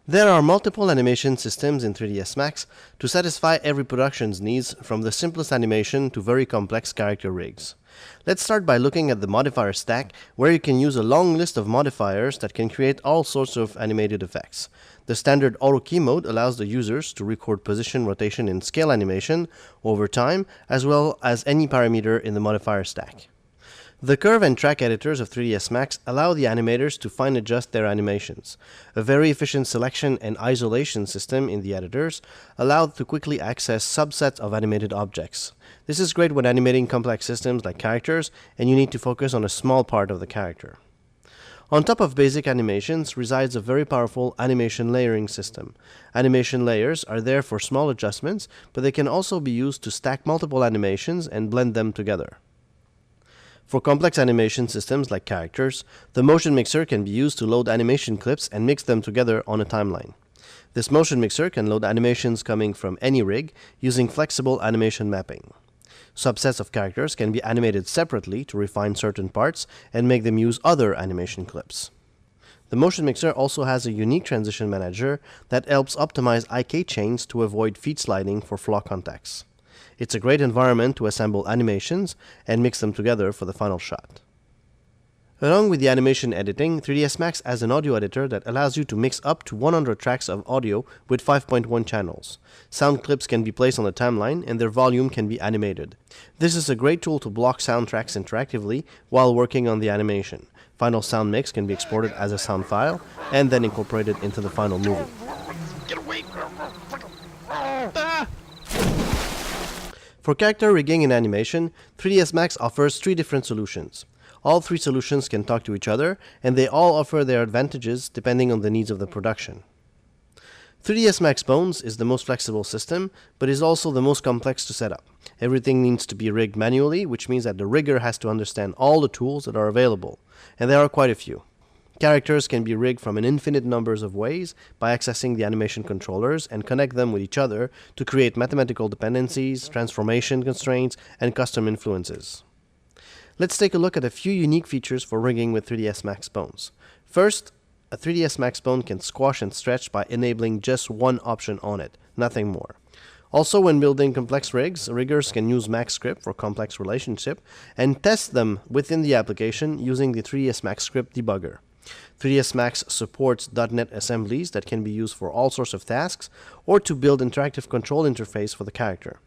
There are multiple animation systems in 3ds Max to satisfy every production's needs, from the simplest animation to very complex character rigs. Let's start by looking at the modifier stack, where you can use a long list of modifiers that can create all sorts of animated effects. The standard auto key mode allows the users to record position, rotation, and scale animation over time, as well as any parameter in the modifier stack. The curve and track editors of 3ds Max allow the animators to fine adjust their animations. A very efficient selection and isolation system in the editors allow to quickly access subsets of animated objects. This is great when animating complex systems like characters and you need to focus on a small part of the character. On top of basic animations resides a very powerful animation layering system. Animation layers are there for small adjustments, but they can also be used to stack multiple animations and blend them together. For complex animation systems like characters, the motion mixer can be used to load animation clips and mix them together on a timeline. This motion mixer can load animations coming from any rig using flexible animation mapping. Subsets of characters can be animated separately to refine certain parts and make them use other animation clips. The motion mixer also has a unique transition manager that helps optimize IK chains to avoid feed sliding for flaw contacts. It's a great environment to assemble animations and mix them together for the final shot. Along with the animation editing, 3ds Max has an audio editor that allows you to mix up to 100 tracks of audio with 5.1 channels. Sound clips can be placed on the timeline and their volume can be animated. This is a great tool to block sound tracks interactively while working on the animation. Final sound mix can be exported as a sound file and then incorporated into the final movie. Get away! For character rigging and animation, 3ds Max offers 3 different solutions. All 3 solutions can talk to each other, and they all offer their advantages depending on the needs of the production. 3ds Max Bones is the most flexible system, but is also the most complex to set up. Everything needs to be rigged manually, which means that the rigger has to understand all the tools that are available, and there are quite a few. Characters can be rigged from an infinite numbers of ways by accessing the animation controllers and connect them with each other to create mathematical dependencies, transformation constraints, and custom influences. Let's take a look at a few unique features for rigging with 3ds Max Bones. First, a 3ds Max Bone can squash and stretch by enabling just one option on it, nothing more. Also, when building complex rigs, riggers can use MaxScript for complex relationship and test them within the application using the 3ds Max Script debugger. 3ds Max supports .NET assemblies that can be used for all sorts of tasks or to build interactive control interface for the character.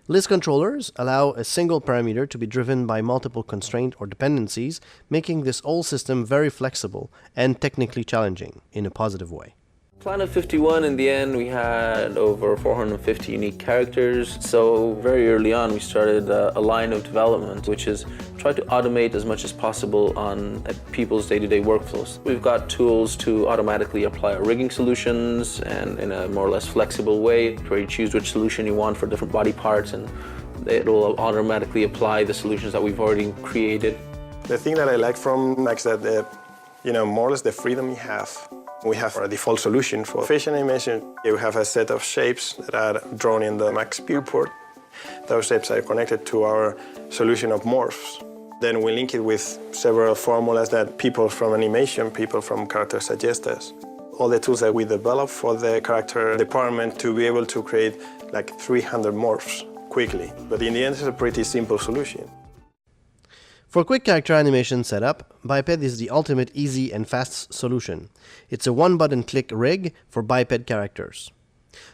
List controllers allow a single parameter to be driven by multiple constraints or dependencies, making this whole system very flexible and technically challenging in a positive way. Planet 51, in the end, we had over 450 unique characters. So very early on, we started a line of development, which is try to automate as much as possible on people's day-to-day workflows. We've got tools to automatically apply our rigging solutions and in a more or less flexible way, where you choose which solution you want for different body parts, and it'll automatically apply the solutions that we've already created. The thing that I like from Max is that more or less the freedom you have. We have a default solution for facial animation. We have a set of shapes that are drawn in the Max viewport. Those shapes are connected to our solution of morphs. Then we link it with several formulas that people from animation, people from character suggest us. All the tools that we develop for the character department to be able to create like 300 morphs quickly. But in the end, it's a pretty simple solution. For quick character animation setup, Biped is the ultimate easy and fast solution. It's a one-button click rig for biped characters.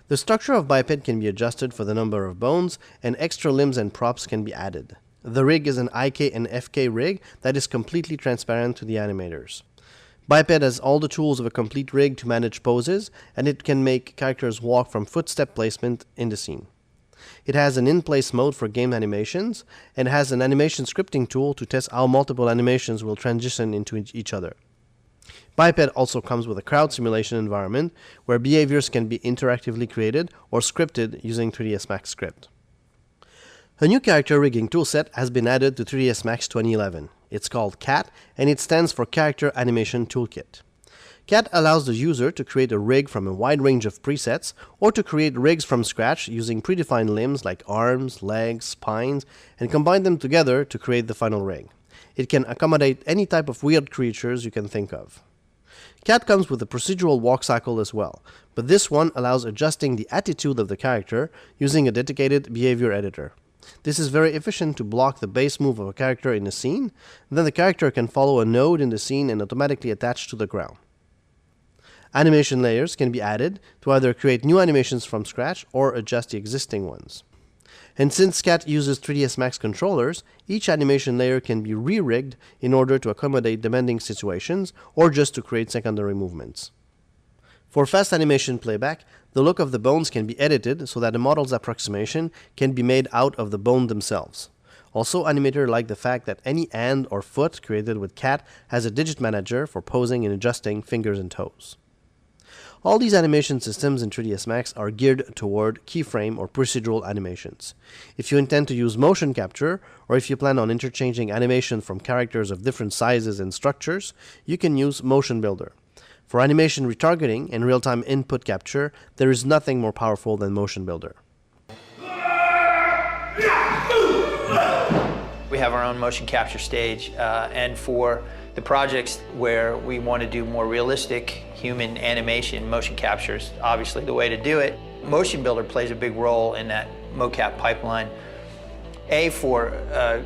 The structure of Biped can be adjusted for the number of bones, and extra limbs and props can be added. The rig is an IK and FK rig that is completely transparent to the animators. Biped has all the tools of a complete rig to manage poses, and it can make characters walk from footstep placement in the scene. It has an in-place mode for game animations and has an animation scripting tool to test how multiple animations will transition into each other. Biped also comes with a crowd simulation environment where behaviors can be interactively created or scripted using 3ds Max Script. A new character rigging toolset has been added to 3ds Max 2011. It's called CAT, and it stands for Character Animation Toolkit. CAT allows the user to create a rig from a wide range of presets, or to create rigs from scratch using predefined limbs like arms, legs, spines, and combine them together to create the final rig. It can accommodate any type of weird creatures you can think of. CAT comes with a procedural walk cycle as well, but this one allows adjusting the attitude of the character using a dedicated behavior editor. This is very efficient to block the base move of a character in a scene, then the character can follow a node in the scene and automatically attach to the ground. Animation layers can be added to either create new animations from scratch or adjust the existing ones. And since CAT uses 3ds Max controllers, each animation layer can be re-rigged in order to accommodate demanding situations or just to create secondary movements. For fast animation playback, the look of the bones can be edited so that the model's approximation can be made out of the bone themselves. Also, animators like the fact that any hand or foot created with CAT has a digit manager for posing and adjusting fingers and toes. All these animation systems in 3ds Max are geared toward keyframe or procedural animations. If you intend to use motion capture, or if you plan on interchanging animation from characters of different sizes and structures, you can use Motion Builder. For animation retargeting and real-time input capture, there is nothing more powerful than Motion Builder. We have our own motion capture stage, and for the projects where we want to do more realistic human animation, motion capture is obviously the way to do it. Motion Builder plays a big role in that mocap pipeline. For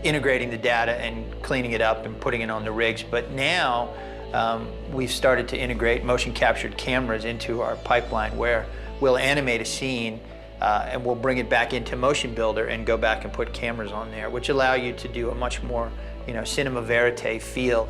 integrating the data and cleaning it up and putting it on the rigs, but now we've started to integrate motion captured cameras into our pipeline where we'll animate a scene and we'll bring it back into Motion Builder and go back and put cameras on there, which allow you to do a much more, cinema verite feel.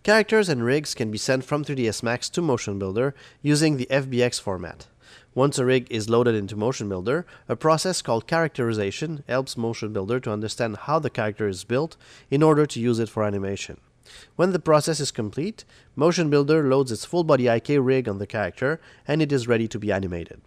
Characters and rigs can be sent from 3ds Max to Motion Builder using the FBX format. Once a rig is loaded into Motion Builder, a process called characterization helps Motion Builder to understand how the character is built in order to use it for animation. When the process is complete, Motion Builder loads its full body IK rig on the character and it is ready to be animated.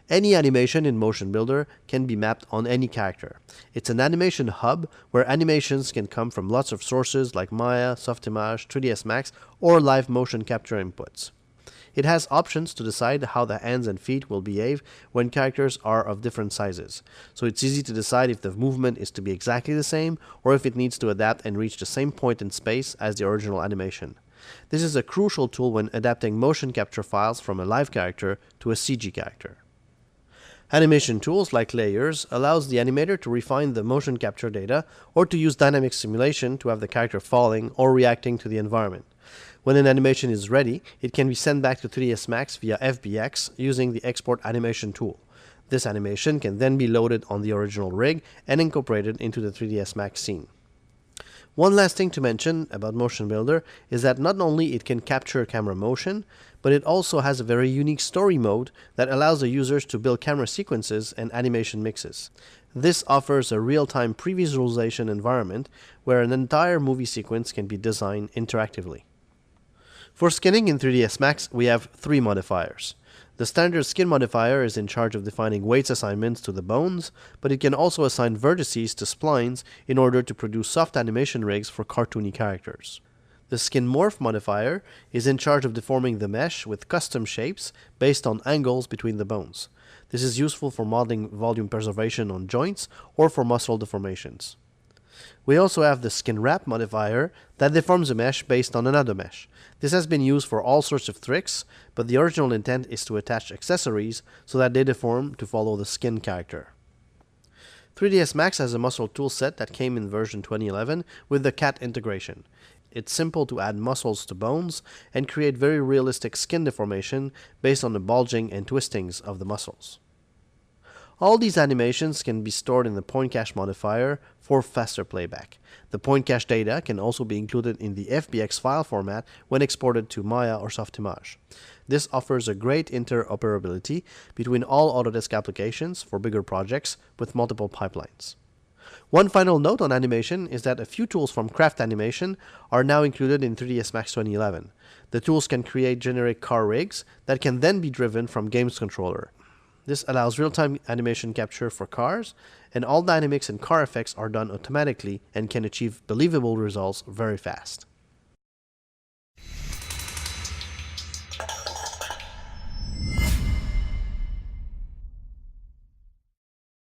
Any animation in Motion Builder can be mapped on any character. It's an animation hub where animations can come from lots of sources like Maya, Softimage, 3ds Max, or live motion capture inputs. It has options to decide how the hands and feet will behave when characters are of different sizes, so it's easy to decide if the movement is to be exactly the same or if it needs to adapt and reach the same point in space as the original animation. This is a crucial tool when adapting motion capture files from a live character to a CG character. Animation tools like layers allows the animator to refine the motion capture data or to use dynamic simulation to have the character falling or reacting to the environment. When an animation is ready, it can be sent back to 3ds Max via FBX using the Export Animation tool. This animation can then be loaded on the original rig and incorporated into the 3ds Max scene. One last thing to mention about Motion Builder is that not only it can capture camera motion, but it also has a very unique story mode that allows the users to build camera sequences and animation mixes. This offers a real-time pre-visualization environment where an entire movie sequence can be designed interactively. For skinning in 3ds Max, we have 3 modifiers. The standard skin modifier is in charge of defining weights assignments to the bones, but it can also assign vertices to splines in order to produce soft animation rigs for cartoony characters. The skin morph modifier is in charge of deforming the mesh with custom shapes based on angles between the bones. This is useful for modeling volume preservation on joints or for muscle deformations. We also have the skin wrap modifier that deforms a mesh based on another mesh. This has been used for all sorts of tricks, but the original intent is to attach accessories so that they deform to follow the skin character. 3ds Max has a muscle toolset that came in version 2011 with the CAT integration. It's simple to add muscles to bones and create very realistic skin deformation based on the bulging and twistings of the muscles. All these animations can be stored in the point cache modifier for faster playback. The point cache data can also be included in the FBX file format when exported to Maya or Softimage. This offers a great interoperability between all Autodesk applications for bigger projects with multiple pipelines. One final note on animation is that a few tools from Craft Animation are now included in 3ds Max 2011. The tools can create generic car rigs that can then be driven from Games Controller. This allows real-time animation capture for cars, and all dynamics and car effects are done automatically and can achieve believable results very fast.